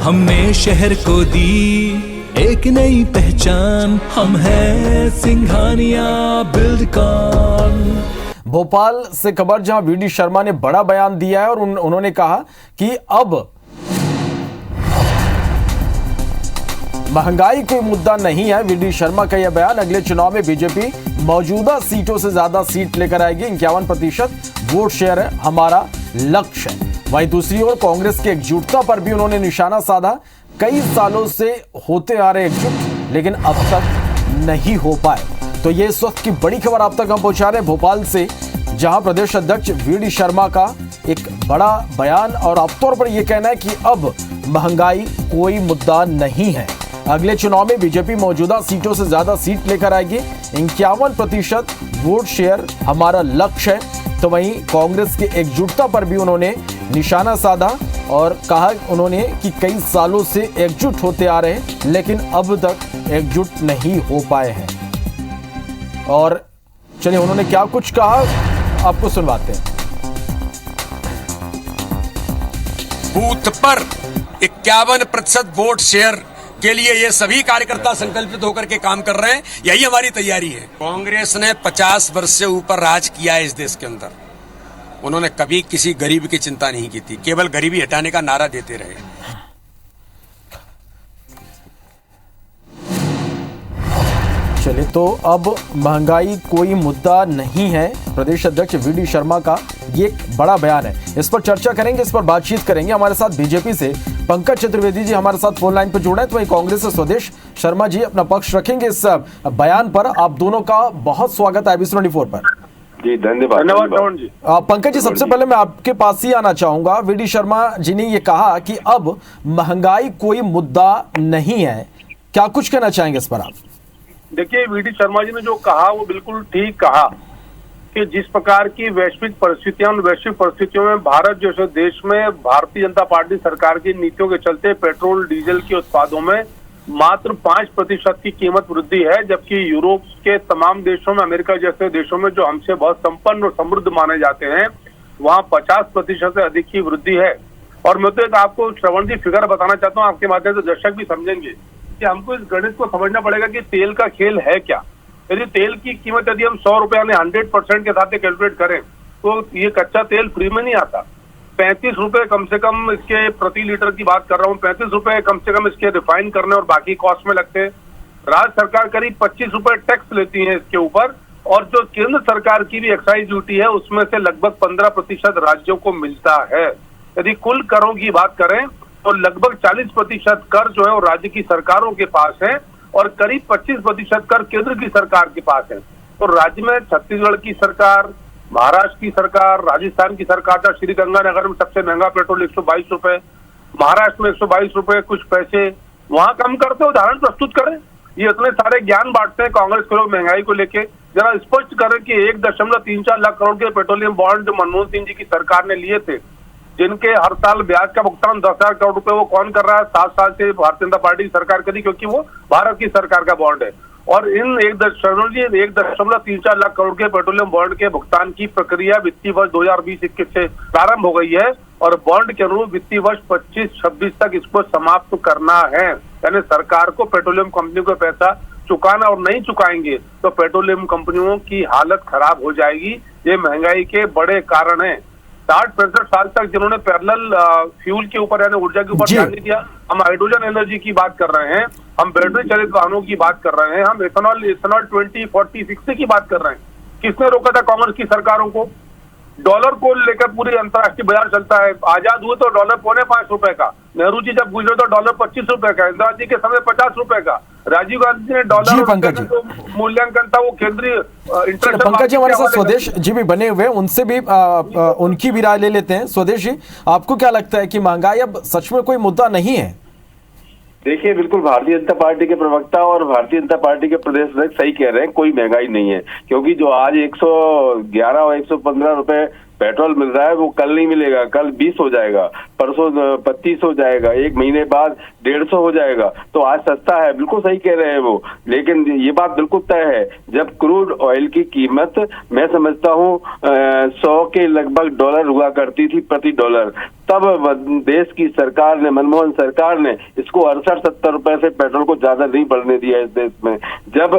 हमने शहर को दी एक नई पहचान, हम हैं सिंघानिया बिल्डकॉन। भोपाल से खबर जहां वीडी शर्मा ने बड़ा बयान दिया है और उन्होंने कहा कि अब महंगाई कोई मुद्दा नहीं है। वीडी शर्मा का यह बयान, अगले चुनाव में बीजेपी मौजूदा सीटों से ज्यादा सीट लेकर आएगी, 51% वोट शेयर है हमारा लक्ष्य है। वहीं दूसरी ओर कांग्रेस की एकजुटता पर भी उन्होंने निशाना साधा। कई सालों से होते आ रहे एकजुट, लेकिन अब तक नहीं हो पाए। तो ये इस वक्त की बड़ी खबर आप तक हम पहुंचा रहे हैं भोपाल से, जहां प्रदेश अध्यक्ष वीडी शर्मा का एक बड़ा बयान और आम तौर पर यह कहना है कि अब महंगाई कोई मुद्दा नहीं है। अगले चुनाव में बीजेपी मौजूदा सीटों से ज्यादा सीट लेकर आएगी, 51% वोट शेयर हमारा लक्ष्य है। तो वहीं कांग्रेस की एकजुटता पर भी उन्होंने निशाना साधा और कहा उन्होंने कि कई सालों से एकजुट होते आ रहे हैं, लेकिन अब तक एकजुट नहीं हो पाए हैं। और चलिए उन्होंने क्या कुछ कहा आपको सुनवाते हैं। बूथ पर 51% वोट शेयर के लिए ये सभी कार्यकर्ता संकल्पित होकर के काम कर रहे हैं। यही हमारी तैयारी है। कांग्रेस ने 50 वर्ष से ऊपर राज किया है इस देश के अंदर। उन्होंने कभी किसी गरीब की चिंता नहीं की थी, केवल गरीबी हटाने का नारा देते रहे। चलिए, तो अब महंगाई कोई मुद्दा नहीं है, प्रदेश अध्यक्ष वीडी शर्मा का ये एक बड़ा बयान है। इस पर चर्चा करेंगे, इस पर बातचीत करेंगे। हमारे साथ बीजेपी से पंकज चतुर्वेदी जी हमारे साथ फोन लाइन पर जुड़े हैं, तो वहीं कांग्रेस से स्वदेश शर्मा जी अपना पक्ष रखेंगे इस बयान पर। आप दोनों का बहुत स्वागत है IBC 24 पर। जी धन्यवाद जी। पंकज जी, सबसे पहले मैं आपके पास ही आना चाहूंगा। वीडी शर्मा जी ने ये कहा कि अब महंगाई कोई मुद्दा नहीं है, क्या कुछ कहना चाहेंगे इस पर आप? देखिए, वीडी शर्मा जी ने जो कहा वो बिल्कुल ठीक कहा कि जिस प्रकार की वैश्विक परिस्थितियों में भारत जैसे देश में भारतीय जनता पार्टी सरकार की नीतियों के चलते पेट्रोल डीजल के उत्पादों में मात्र 5% की कीमत वृद्धि है, जबकि यूरोप के तमाम देशों में, अमेरिका जैसे देशों में जो हमसे बहुत संपन्न और समृद्ध माने जाते हैं, वहाँ 50% से अधिक की वृद्धि है। और मैं तो एक आपको श्रवण जी फिगर बताना चाहता हूँ, आपके माध्यम से दर्शक भी समझेंगे कि हमको इस गणित को समझना पड़ेगा कि तेल का खेल है क्या। यदि तेल की कीमत यदि हम 100 रुपए यानी 100% के साथ कैलकुलेट करें तो ये कच्चा तेल फ्री में नहीं आता। 35 रुपए कम से कम इसके प्रति लीटर की बात कर रहा हूँ, 35 रुपए कम से कम इसके रिफाइन करने और बाकी कॉस्ट में लगते हैं। राज्य सरकार करीब 25 रुपए टैक्स लेती है इसके ऊपर, और जो केंद्र सरकार की भी एक्साइज ड्यूटी है उसमें से लगभग 15% राज्यों को मिलता है। यदि कुल करों की बात करें तो लगभग 40% कर जो है वो राज्य की सरकारों के पास है और करीब 25% कर केंद्र की सरकार के पास है। तो राज्य में छत्तीसगढ़ की सरकार, महाराष्ट्र की सरकार, राजस्थान की सरकार का श्रीगंगानगर में सबसे महंगा पेट्रोल 122 रुपए, महाराष्ट्र में 122 रुपए कुछ पैसे, वहां कम करते उदाहरण प्रस्तुत करें। ये इतने सारे ज्ञान बांटते हैं कांग्रेस के लोग महंगाई को लेके। जरा स्पष्ट करें कि 1.34 लाख करोड़ के पेट्रोलियम बॉन्ड मनमोहन सिंह जी की सरकार ने लिए थे, जिनके हर साल ब्याज का भुगतान 10,000 करोड़ रुपए वो कौन कर रहा है? 7 साल से भारतीय जनता पार्टी की सरकार करी, क्योंकि वो भारत की सरकार का बॉन्ड है। और इन 1.34 लाख करोड़ के पेट्रोलियम बॉन्ड के भुगतान की प्रक्रिया वित्तीय वर्ष 2020-21 से प्रारंभ हो गई है और बॉन्ड के अनुरूप वित्तीय वर्ष 25-26 तक इसको समाप्त करना है। यानी सरकार को पेट्रोलियम कंपनी को पैसा चुकाना, और नहीं चुकाएंगे तो पेट्रोलियम कंपनियों की हालत खराब हो जाएगी। ये महंगाई के बड़े कारण है। 60-65 साल तक जिन्होंने पैरेलल फ्यूल के ऊपर यानी ऊर्जा के ऊपर ध्यान नहीं दिया, हम हाइड्रोजन एनर्जी की बात कर रहे हैं, हम बैटरी चालित वाहनों की बात कर रहे हैं, हम इथेनॉल 20, 40, 60 की बात कर रहे हैं। किसने रोका था कांग्रेस की सरकारों को? डॉलर को लेकर पूरी अंतर्राष्ट्रीय बाजार चलता है। आजाद हुए तो डॉलर 4.25 रुपए का, नेहरू जी जब गुजरे तो डॉलर 25 रुपए का, इंदिरा जी के समय 50 रुपए का, राजीव गांधी ने डॉलर जो मूल्यांकन था वो केंद्रीय इंटरेस्ट। पंकज जी हमारे साथ स्वदेश जी भी बने हुए हैं, उनसे भी उनकी भी राय ले लेते हैं। स्वदेश जी, आपको क्या लगता है कि महंगाई अब सच में कोई मुद्दा नहीं है? देखिए, बिल्कुल भारतीय जनता पार्टी के प्रवक्ता और भारतीय जनता पार्टी के प्रदेश अध्यक्ष सही कह रहे हैं, कोई महंगाई नहीं है। क्योंकि जो आज 111 और 115 रुपए पेट्रोल मिल रहा है वो कल नहीं मिलेगा, कल 20 हो जाएगा। परसों 25 हो जाएगा, एक महीने बाद 150 हो जाएगा। तो आज सस्ता है, बिल्कुल सही कह रहे हैं वो। लेकिन ये बात बिल्कुल तय है, जब क्रूड ऑयल की कीमत मैं समझता हूँ 100 के लगभग डॉलर हुआ करती थी प्रति डॉलर, तब देश की सरकार ने, मनमोहन सरकार ने इसको 68-70 रुपए से पेट्रोल को ज्यादा नहीं बढ़ने दिया इस देश में। जब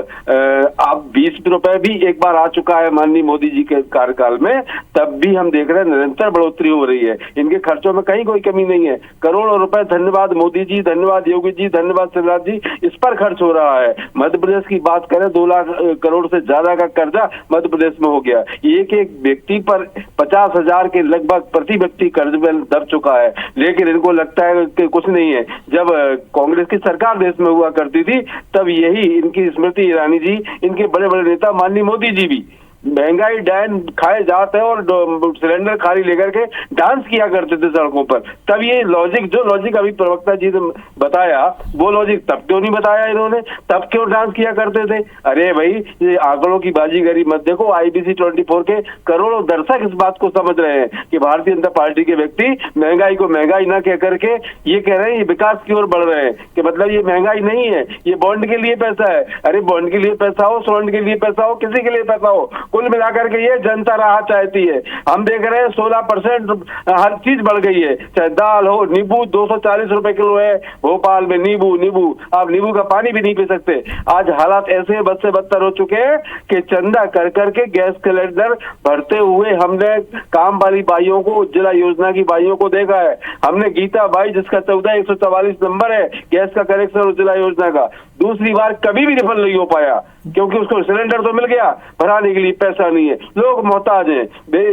अब 20 रुपए भी एक बार आ चुका है माननीय मोदी जी के कार्यकाल में, तब भी हम देख रहे हैं निरंतर बढ़ोतरी हो रही है। इनके खर्चों में कहीं कोई कमी नहीं है। करोड़ों रुपए, धन्यवाद मोदी जी, धन्यवाद योगी जी, धन्यवाद शिवराज जी, इस पर खर्च हो रहा है। मध्य प्रदेश की बात करें, 2 लाख करोड़ से ज्यादा का कर्जा मध्य प्रदेश में हो गया। एक एक व्यक्ति पर 50,000 के लगभग प्रति व्यक्ति कर्ज में दब चुका है। लेकिन इनको लगता है कि कुछ नहीं है। जब कांग्रेस की सरकार देश में हुआ करती थी, तब यही इनकी स्मृति ईरानी जी, इनके बड़े बड़े नेता माननीय मोदी जी भी महंगाई डायन खाए जाते हैं और सिलेंडर खाली लेकर के डांस किया करते थे सड़कों पर। तब ये लॉजिक, जो लॉजिक अभी प्रवक्ता जी ने बताया, वो लॉजिक तब क्यों नहीं बताया इन्होंने? तब क्यों डांस किया करते थे? अरे भाई, ये आंकड़ों की बाजीगरी मत देखो। IBC 24 के करोड़ों दर्शक इस बात को समझ रहे हैं कि भारतीय जनता पार्टी के व्यक्ति महंगाई को महंगाई न कह करके ये कह रहे हैं ये विकास की ओर बढ़ रहे हैं, कि मतलब ये महंगाई नहीं है, ये बॉन्ड के लिए पैसा है। अरे बॉन्ड के लिए पैसा हो, स्वर्ण के लिए पैसा हो, किसी के लिए पैसा हो, कुल मिलाकर के ये जनता राहत चाहती है। हम देख रहे हैं 16% हर चीज बढ़ गई है, चाहे दाल हो, नींबू 240 रुपए किलो है भोपाल में। नींबू आप नींबू का पानी भी नहीं पी सकते। आज हालात ऐसे बद से बदतर हो चुके हैं कि चंदा कर करके गैस सिलेंडर भरते हुए हमने काम वाली बाइयों को, उज्ज्वला योजना की बाइयों को देखा है। हमने गीता बाई, जिसका 14,144 नंबर है गैस का कनेक्शन उज्ज्वला योजना का, दूसरी बार कभी भी रिफल नहीं हो पाया, क्योंकि उसको सिलेंडर तो मिल गया, भराने के लिए पैसा नहीं है। लोग मोहताज हैं,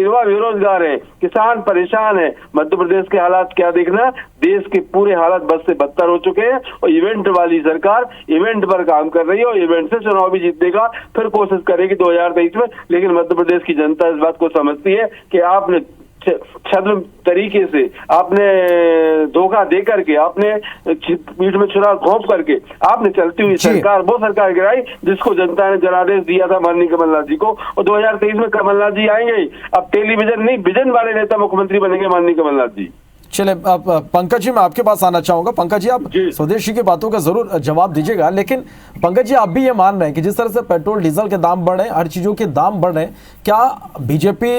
युवा बेरोजगार हैं, किसान परेशान है। मध्य प्रदेश के हालात क्या देखना, देश के पूरे हालात बद से बदतर हो चुके हैं। और इवेंट वाली सरकार इवेंट पर काम कर रही है और इवेंट से चुनाव भी जीतने का फिर कोशिश करेगी 2023 में। लेकिन मध्य प्रदेश की जनता इस बात को समझती है कि आपने छद्म तरीके से, आपने धोखा दे करके, आपने पीठ में छुरा घोंप करके आपने चलती हुई सरकार, वो सरकार गिराई जिसको जनता ने जनादेश दिया था माननीय कमलनाथ जी को। और 2023 में कमलनाथ जी आएंगे, अब टेलीविजन नहीं विजन वाले नेता मुख्यमंत्री बनेंगे माननीय कमलनाथ जी। चले, अब पंकज जी मैं आपके पास आना चाहूंगा। पंकज जी, आप स्वदेशी की बातों का जरूर जवाब दीजिएगा, लेकिन पंकज जी आप भी ये मान रहे हैं कि जिस तरह से पेट्रोल डीजल के दाम बढ़ रहे हैं, हर चीजों के दाम बढ़ रहे हैं, क्या बीजेपी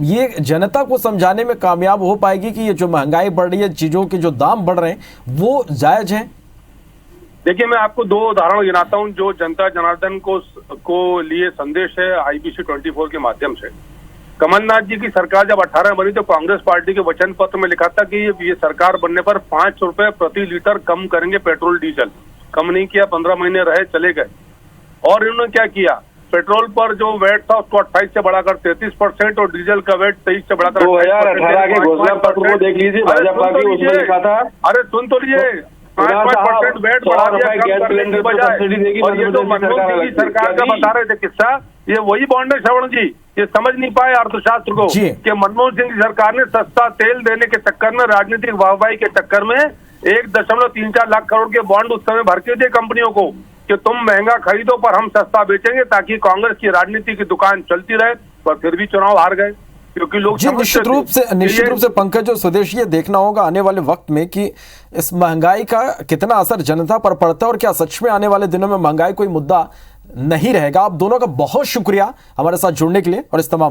ये जनता को समझाने में कामयाब हो पाएगी कि ये जो महंगाई बढ़ रही है, चीजों के जो दाम बढ़ रहे हैं वो जायज है? देखिए, मैं आपको 2 उदाहरण गिनाता हूं जो जनता जनार्दन को लिए संदेश है IBC 24 के माध्यम से। कमलनाथ जी की सरकार जब 18 बनी तो कांग्रेस पार्टी के वचन पत्र में लिखा था कि ये सरकार बनने पर 5 रुपए प्रति लीटर कम करेंगे पेट्रोल डीजल। कम नहीं किया, 15 महीने रहे, चले गए। और इन्होंने क्या किया, पेट्रोल पर जो वेट था उसको 28 से बढ़ाकर 33% और डीजल का वेट 23 से बढ़ाकर 2018 के घोषणा पत्र को देख लीजिए, भाजपा की उसमें लिखा था। अरे सुन तो लीजिए, 5% वेट बढ़ा दिया गैस सिलेंडर पर सब्सिडी देगी। और ये जो मनमोहन सिंह की सरकार का बता रहे थे किस्सा, ये वही बॉन्ड है श्रवण जी। ये समझ नहीं पाए अर्थशास्त्र को कि मनमोहन सिंह की सरकार ने सस्ता तेल देने के चक्कर में, राजनीतिक वाहवाही के चक्कर में 1.34 लाख करोड़ के बॉन्ड उस समय भर के दिए कंपनियों को कि तुम महंगा खरीदो पर हम सस्ता बेचेंगे, ताकि कांग्रेस की राजनीति की दुकान चलती रहे। पर फिर भी चुनाव हार गए क्योंकि लोग निश्चित रूप से पंकज जो स्वदेशी, ये देखना होगा आने वाले वक्त में कि इस महंगाई का कितना असर जनता पर पड़ता है और क्या सच में आने वाले दिनों में महंगाई कोई मुद्दा नहीं रहेगा। आप दोनों का बहुत शुक्रिया हमारे साथ जुड़ने के लिए और इस तमाम